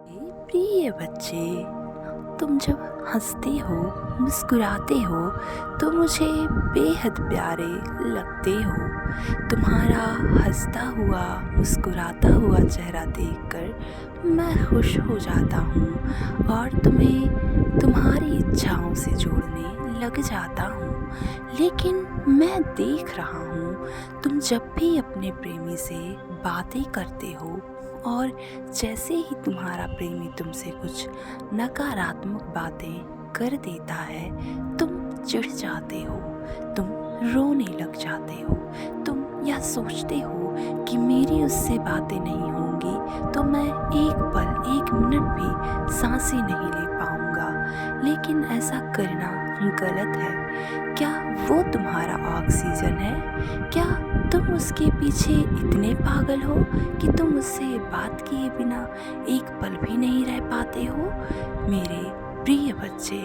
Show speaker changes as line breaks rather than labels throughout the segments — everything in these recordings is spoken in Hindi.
मेरे प्रिय बच्चे, तुम जब हंसते हो, मुस्कुराते हो तो मुझे बेहद प्यारे लगते हो। तुम्हारा हंसता हुआ, मुस्कुराता हुआ चेहरा देखकर मैं खुश हो जाता हूँ और तुम्हें तुम्हारी इच्छाओं से जोड़ने लग जाता हूँ। लेकिन मैं देख रहा हूँ, तुम जब भी अपने प्रेमी से बातें करते हो और जैसे ही तुम्हारा प्रेमी तुमसे कुछ नकारात्मक बातें कर देता है, तुम चिढ़ जाते हो, तुम रोने लग जाते हो। तुम यह सोचते हो कि मेरी उससे बातें नहीं होंगी तो मैं एक पल, एक मिनट भी सांसें नहीं ले पाऊंगा। लेकिन ऐसा करना गलत है। क्या वो तुम्हारा ऑक्सीजन है? क्या तुम उसके पीछे इतने पागल हो कि तुम उससे बात किए बिना एक पल भी नहीं रह पाते हो? मेरे प्रिय बच्चे,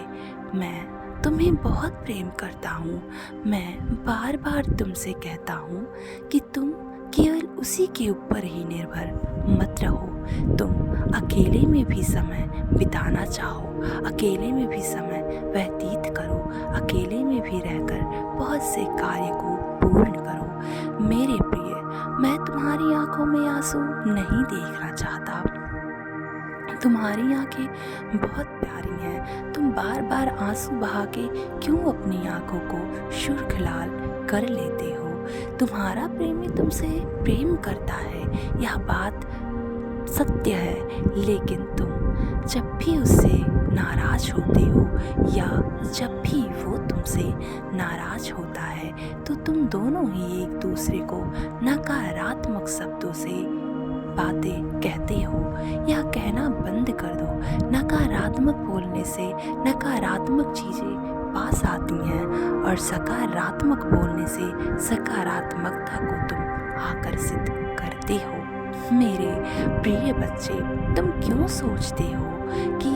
मैं तुम्हें बहुत प्रेम करता हूँ। मैं बार बार तुमसे कहता हूँ कि तुम केवल उसी के ऊपर ही निर्भर मत रहो। तुम अकेले में भी समय बिताना चाहो, अकेले में भी समय व्यतीत करो, अकेले में भी रहकर बहुत से कार्य को पूर्ण करो। मेरे प्रिय, मैं तुम्हारी आंखों में आंसू नहीं देखना चाहता। तुम्हारी आंखें बहुत प्यारी हैं। तुम बार बार आंसू बहा के क्यों अपनी आंखों को सुर्ख लाल कर लेते हो? तुम्हारा प्रेमी तुमसे प्रेम करता है, यह बात सत्य है। लेकिन तुम जब भी उससे नाराज होते हो या जब भी वो तुमसे नाराज होता है तो तुम दोनों ही एक दूसरे को नकारात्मक शब्दों से बातें कहते हो। यह कहना बंद कर दो। नकारात्मक बोलने से नकारात्मक चीज़ें पास आती हैं और सकारात्मक बोलने से सकारात्मकता को तुम आकर्षित करते हो। मेरे प्रिय बच्चे, तुम क्यों सोचते हो कि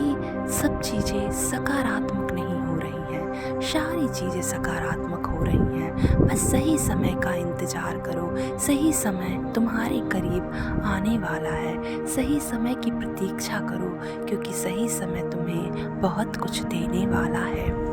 सब चीज़ें सकारात्मक नहीं हो रही हैं? सारी चीज़ें सकारात्मक हो रही हैं। बस सही समय का इंतज़ार करो। सही समय तुम्हारे करीब आने वाला है। सही समय की प्रतीक्षा करो, क्योंकि सही समय तुम्हें बहुत कुछ देने वाला है।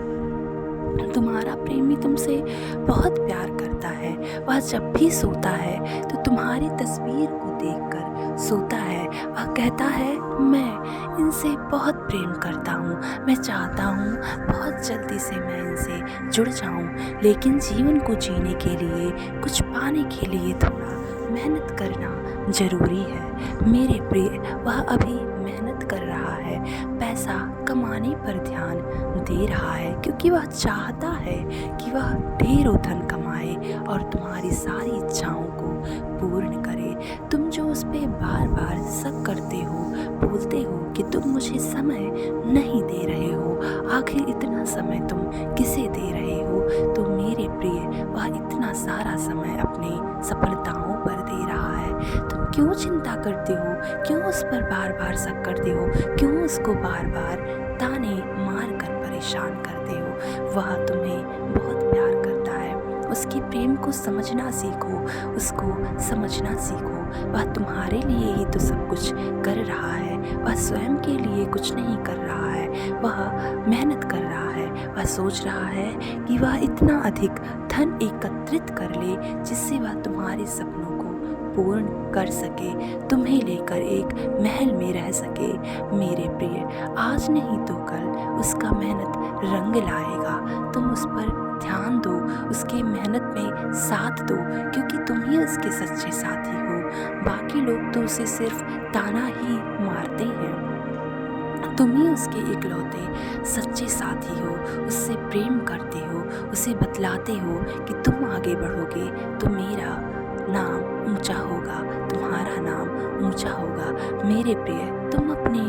तुम्हारा प्रेमी तुमसे बहुत प्यार करता है। वह जब भी सोता है तो तुम्हारी तस्वीर को देखकर सोता है। वह कहता है, मैं इनसे बहुत प्रेम करता हूँ, मैं चाहता हूँ बहुत जल्दी से मैं इनसे जुड़ जाऊँ। लेकिन जीवन को जीने के लिए, कुछ पाने के लिए थोड़ा मेहनत करना ज़रूरी है। मेरे प्रिय, वह अभी मेहनत कर रहा है, पैसा कमाने पर ध्यान दे रहा है, क्योंकि वह चाहता है कि वह ढेरों धन कमाए और तुम्हारी सारी इच्छाओं को पूर्ण करे। तुम जो उस पर बार बार शक करते हो, बोलते हो कि तुम मुझे समय नहीं दे रहे हो, आखिर इतना समय तुम किसे दे रहे हो? तो मेरे प्रिय, वह इतना सारा समय अपनी सफलताओं पर दे रहा है। तुम क्यों चिंता करते हो? क्यों उस पर बार बार शक करते हो? क्यों उसको बार बार ताने मार कर परेशान करते हो? वह तुम्हें बहुत प्यार करता है। उसके प्रेम को समझना सीखो, उसको समझना सीखो। वह तुम्हारे लिए ही तो सब कुछ कर रहा है। वह स्वयं के लिए कुछ नहीं कर रहा है। वह मेहनत कर रहा है। वह सोच रहा है कि वह इतना अधिक धन एकत्रित कर ले जिससे वह तुम्हारे सपनों को पूर्ण कर सके, तुम्हें लेकर एक महल में रह सके। मेरे प्रिय, आज नहीं तो कल उसका मेहनत रंग लाएगा। तुम उस पर ध्यान दो, उसके मेहनत में साथ दो, क्योंकि तुम ही उसके सच्चे साथी हो। बाकी लोग तो उसे सिर्फ ताना ही मारते हैं। तुम ही उसके इकलौते सच्चे साथी हो। उससे प्रेम करते हो, उसे बतलाते हो कि तुम आगे बढ़ोगे तो मेरा नाम ऊंचा होगा, तुम्हारा नाम ऊंचा होगा। मेरे प्रिय, तुम अपने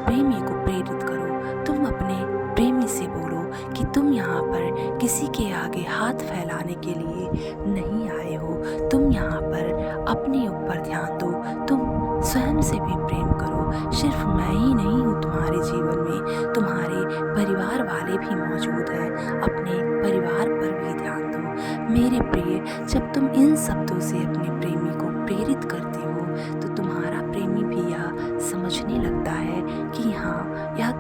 प्रेमी को प्रेरित करो। तुम अपने प्रेमी से बोलो कि तुम यहाँ पर किसी के आगे हाथ फैलाने के लिए नहीं आए हो। तुम यहाँ पर अपने ऊपर ध्यान दो। तुम स्वयं से भी प्रेम करो। सिर्फ मैं ही नहीं हूँ तुम्हारे जीवन में, तुम्हारे परिवार वाले भी मौजूद हैं। अपने परिवार पर भी ध्यान दो। मेरे प्रिय, जब तुम इन शब्दों से अपने प्रेमी को प्रेरित करते हो तो तुम्हारा प्रेमी भी यह समझने लगता है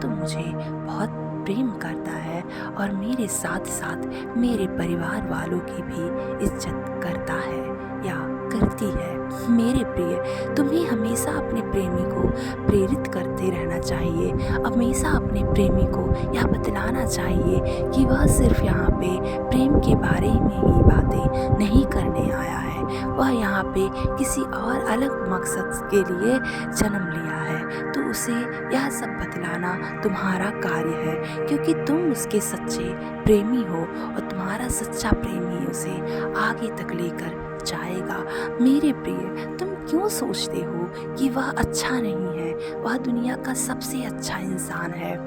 तो मुझे बहुत प्रेम करता है और मेरे साथ साथ मेरे परिवार वालों की भी इज्जत करता है या करती है। मेरे प्रिय, तुम्हें हमेशा अपने प्रेमी को प्रेरित करते रहना चाहिए। हमेशा अपने प्रेमी को यह बतलाना चाहिए कि वह सिर्फ यहाँ पे प्रेम के बारे में ही बातें नहीं करने आया है, वह यहाँ पे किसी और अलग मकसद के लिए जन्म लिया है। तो उसे यह सब बतलाना तुम्हारा कार्य है, क्योंकि तुम उसके सच्चे प्रेमी हो और तुम्हारा सच्चा प्रेमी उसे आगे तक लेकर जाएगा। मेरे प्रिय, तुम क्यों सोचते हो कि वह अच्छा नहीं है? वह दुनिया का सबसे अच्छा इंसान है।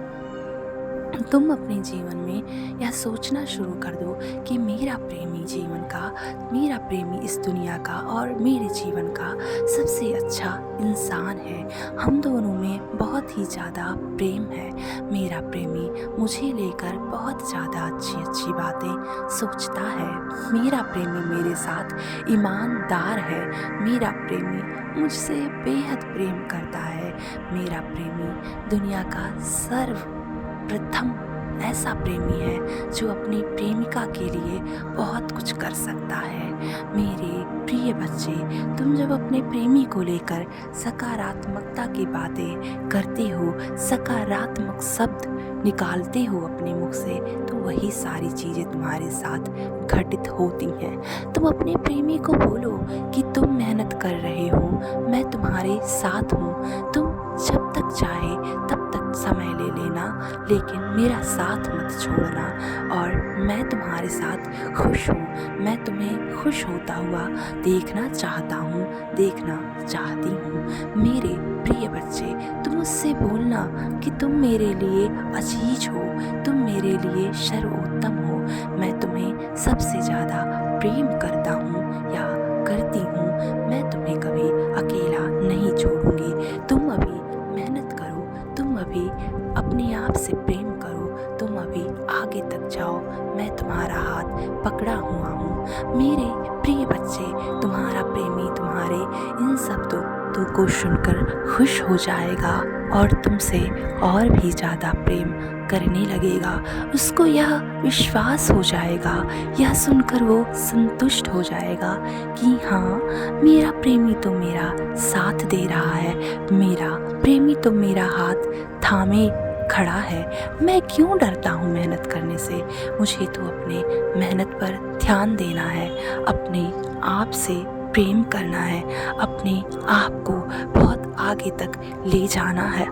तुम अपने जीवन में यह सोचना शुरू कर दो कि मेरा प्रेमी जीवन का, मेरा प्रेमी इस दुनिया का और मेरे जीवन का सबसे अच्छा इंसान है। हम दोनों में बहुत ही ज़्यादा प्रेम है। मेरा प्रेमी मुझे लेकर बहुत ज़्यादा अच्छी अच्छी बातें सोचता है। मेरा प्रेमी मेरे साथ ईमानदार है। मेरा प्रेमी मुझसे बेहद प्रेम करता है। मेरा प्रेमी दुनिया का प्रथम ऐसा प्रेमी है जो अपनी प्रेमिका के लिए बहुत कुछ कर सकता है। मेरे प्रिय बच्चे, तुम जब अपने प्रेमी को लेकर सकारात्मकता की बातें करते हो, सकारात्मक शब्द निकालते हो अपने मुख से, तो वही सारी चीज़ें तुम्हारे साथ घटित होती हैं। तुम अपने प्रेमी को बोलो कि तुम मेहनत कर रहे हो, मैं तुम्हारे साथ हूँ। तुम जब तक चाहे तब तक समय ले लेना, लेकिन मेरा साथ मत छोड़ना और मैं तुम्हारे साथ खुश हूँ। मैं तुम्हें खुश होता हुआ देखना चाहता हूँ, देखना चाहती हूँ। मेरे प्रिय बच्चे, तुम उससे बोलना कि तुम मेरे लिए अजीज हो, तुम मेरे लिए सर्वोत्तम हो। मैं तुम्हें सबसे ज़्यादा प्रेम करता हूँ या करती हूँ। मैं तुम्हें कभी अकेला नहीं छोड़ूंगी। तुम अभी मेहनत करो, तुम अभी अपने आप से प्रेम करो, तुम अभी आगे तक जाओ। मैं तुम्हारा हाथ पकड़ा हुआ हूँ। मेरे प्रिय बच्चे, तुम्हारा प्रेमी तुम्हारे इन शब्दों को सुनकर खुश हो जाएगा और तुमसे और भी ज़्यादा प्रेम करने लगेगा। उसको यह विश्वास हो जाएगा, यह सुनकर वो संतुष्ट हो जाएगा कि हाँ, मेरा प्रेमी तो मेरा साथ दे रहा है, मेरा प्रेमी तो मेरा हाथ थामे खड़ा है। मैं क्यों डरता हूँ मेहनत करने से? मुझे तो अपने मेहनत पर ध्यान देना है, अपने आप से प्रेम करना है, अपने आप को बहुत आगे तक ले जाना है।